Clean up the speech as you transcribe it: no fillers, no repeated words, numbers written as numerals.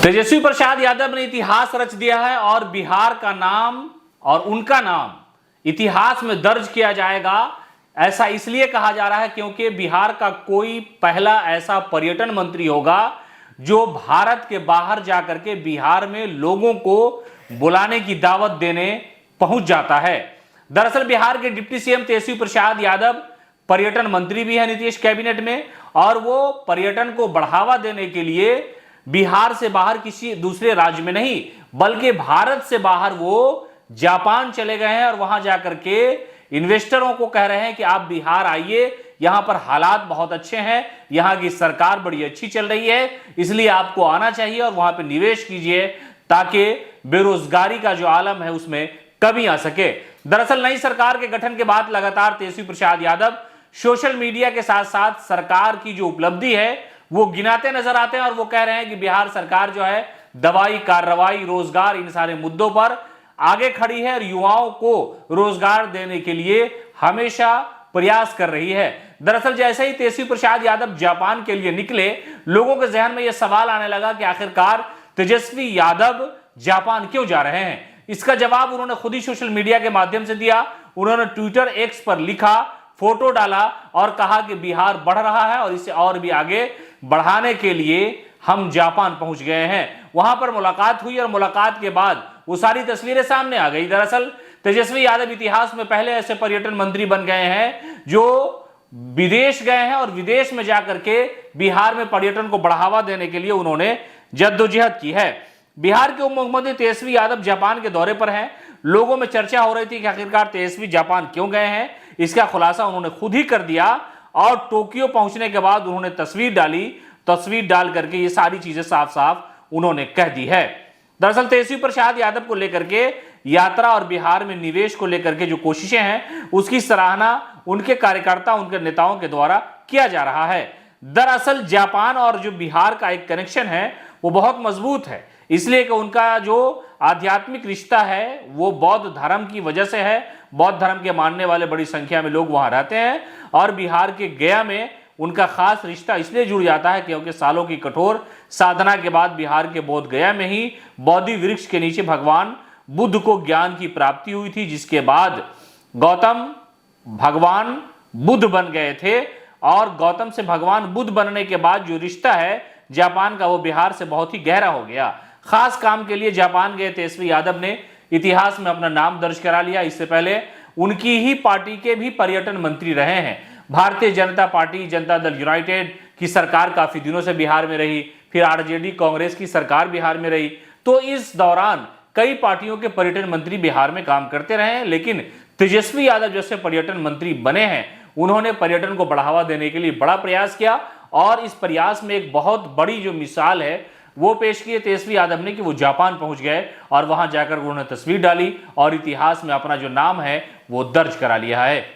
तेजस्वी प्रसाद यादव ने इतिहास रच दिया है और बिहार का नाम और उनका नाम इतिहास में दर्ज किया जाएगा। ऐसा इसलिए कहा जा रहा है क्योंकि बिहार का कोई पहला ऐसा पर्यटन मंत्री होगा जो भारत के बाहर जाकर के बिहार में लोगों को बुलाने की दावत देने पहुंच जाता है। दरअसल बिहार के डिप्टी सीएम तेजस्वी प्रसाद यादव पर्यटन मंत्री भी है नीतीश कैबिनेट में, और वो पर्यटन को बढ़ावा देने के लिए बिहार से बाहर किसी दूसरे राज्य में नहीं बल्कि भारत से बाहर वो जापान चले गए हैं और वहां जाकर के इन्वेस्टरों को कह रहे हैं कि आप बिहार आइए, यहां पर हालात बहुत अच्छे हैं, यहां की सरकार बड़ी अच्छी चल रही है, इसलिए आपको आना चाहिए और वहां पर निवेश कीजिए ताकि बेरोजगारी का जो आलम है उसमें कमी आ सके। दरअसल नई सरकार के गठन के बाद लगातार तेजस्वी प्रसाद यादव सोशल मीडिया के साथ साथ सरकार की जो उपलब्धि है वो गिनाते नजर आते हैं और वो कह रहे हैं कि बिहार सरकार जो है दवाई, कार्रवाई, रोजगार, इन सारे मुद्दों पर आगे खड़ी है और युवाओं को रोजगार देने के लिए हमेशा प्रयास कर रही है। दरअसल जैसे ही तेजस्वी प्रसाद यादव जापान के लिए निकले, लोगों के जहन में यह सवाल आने लगा कि आखिरकार तेजस्वी यादव जापान क्यों जा रहे हैं। इसका जवाब उन्होंने खुद ही सोशल मीडिया के माध्यम से दिया। उन्होंने ट्विटर एक्स पर लिखा, फोटो डाला और कहा कि बिहार बढ़ रहा है और इसे और भी आगे बढ़ाने के लिए हम जापान पहुंच गए हैं। वहां पर मुलाकात हुई और मुलाकात के बाद वो सारी तस्वीरें सामने आ गई। दरअसल तेजस्वी यादव इतिहास में पहले ऐसे पर्यटन मंत्री बन गए हैं जो विदेश गए हैं और विदेश में जाकर के बिहार में पर्यटन को बढ़ावा देने के लिए उन्होंने जद्दोजहद की है। बिहार के उप मुख्यमंत्री तेजस्वी यादव जापान के दौरे पर हैं। लोगों में चर्चा हो रही थी कि आखिरकार तेजस्वी जापान क्यों गए हैं। इसका खुलासा उन्होंने खुद ही कर दिया और टोक्यो पहुंचने के बाद उन्होंने तस्वीर डाल करके ये सारी चीजें साफ साफ उन्होंने कह दी है। दरअसल तेजस्वी प्रसाद यादव को लेकर के यात्रा और बिहार में निवेश को लेकर के जो कोशिशें हैं उसकी सराहना उनके कार्यकर्ता, उनके नेताओं के द्वारा किया जा रहा है। दरअसल जापान और जो बिहार का एक कनेक्शन है वो बहुत मजबूत है, इसलिए कि उनका जो आध्यात्मिक रिश्ता है वो बौद्ध धर्म की वजह से है। बौद्ध धर्म के मानने वाले बड़ी संख्या में लोग वहां रहते हैं और बिहार के गया में उनका खास रिश्ता इसलिए जुड़ जाता है क्योंकि सालों की कठोर साधना के बाद बिहार के बोध गया में ही बोधि वृक्ष के नीचे भगवान बुद्ध को ज्ञान की प्राप्ति हुई थी, जिसके बाद गौतम भगवान बुद्ध बन गए थे और गौतम से भगवान बुद्ध बनने के बाद जो रिश्ता है जापान का वो बिहार से बहुत ही गहरा हो गया। खास काम के लिए जापान गए तेजस्वी यादव ने इतिहास में अपना नाम दर्ज करा लिया। इससे पहले उनकी ही पार्टी के भी पर्यटन मंत्री रहे हैं। भारतीय जनता पार्टी, जनता दल यूनाइटेड की सरकार काफी दिनों से बिहार में रही, फिर आरजेडी कांग्रेस की सरकार बिहार में रही, तो इस दौरान कई पार्टियों के पर्यटन मंत्री बिहार में काम करते रहे हैं। लेकिन तेजस्वी यादव जैसे पर्यटन मंत्री बने हैं, उन्होंने पर्यटन को बढ़ावा देने के लिए बड़ा प्रयास किया और इस प्रयास में एक बहुत बड़ी जो मिसाल है वो पेश किए तेजस्वी यादव ने कि वो जापान पहुंच गए और वहां जाकर उन्होंने तस्वीर डाली और इतिहास में अपना जो नाम है वो दर्ज करा लिया है।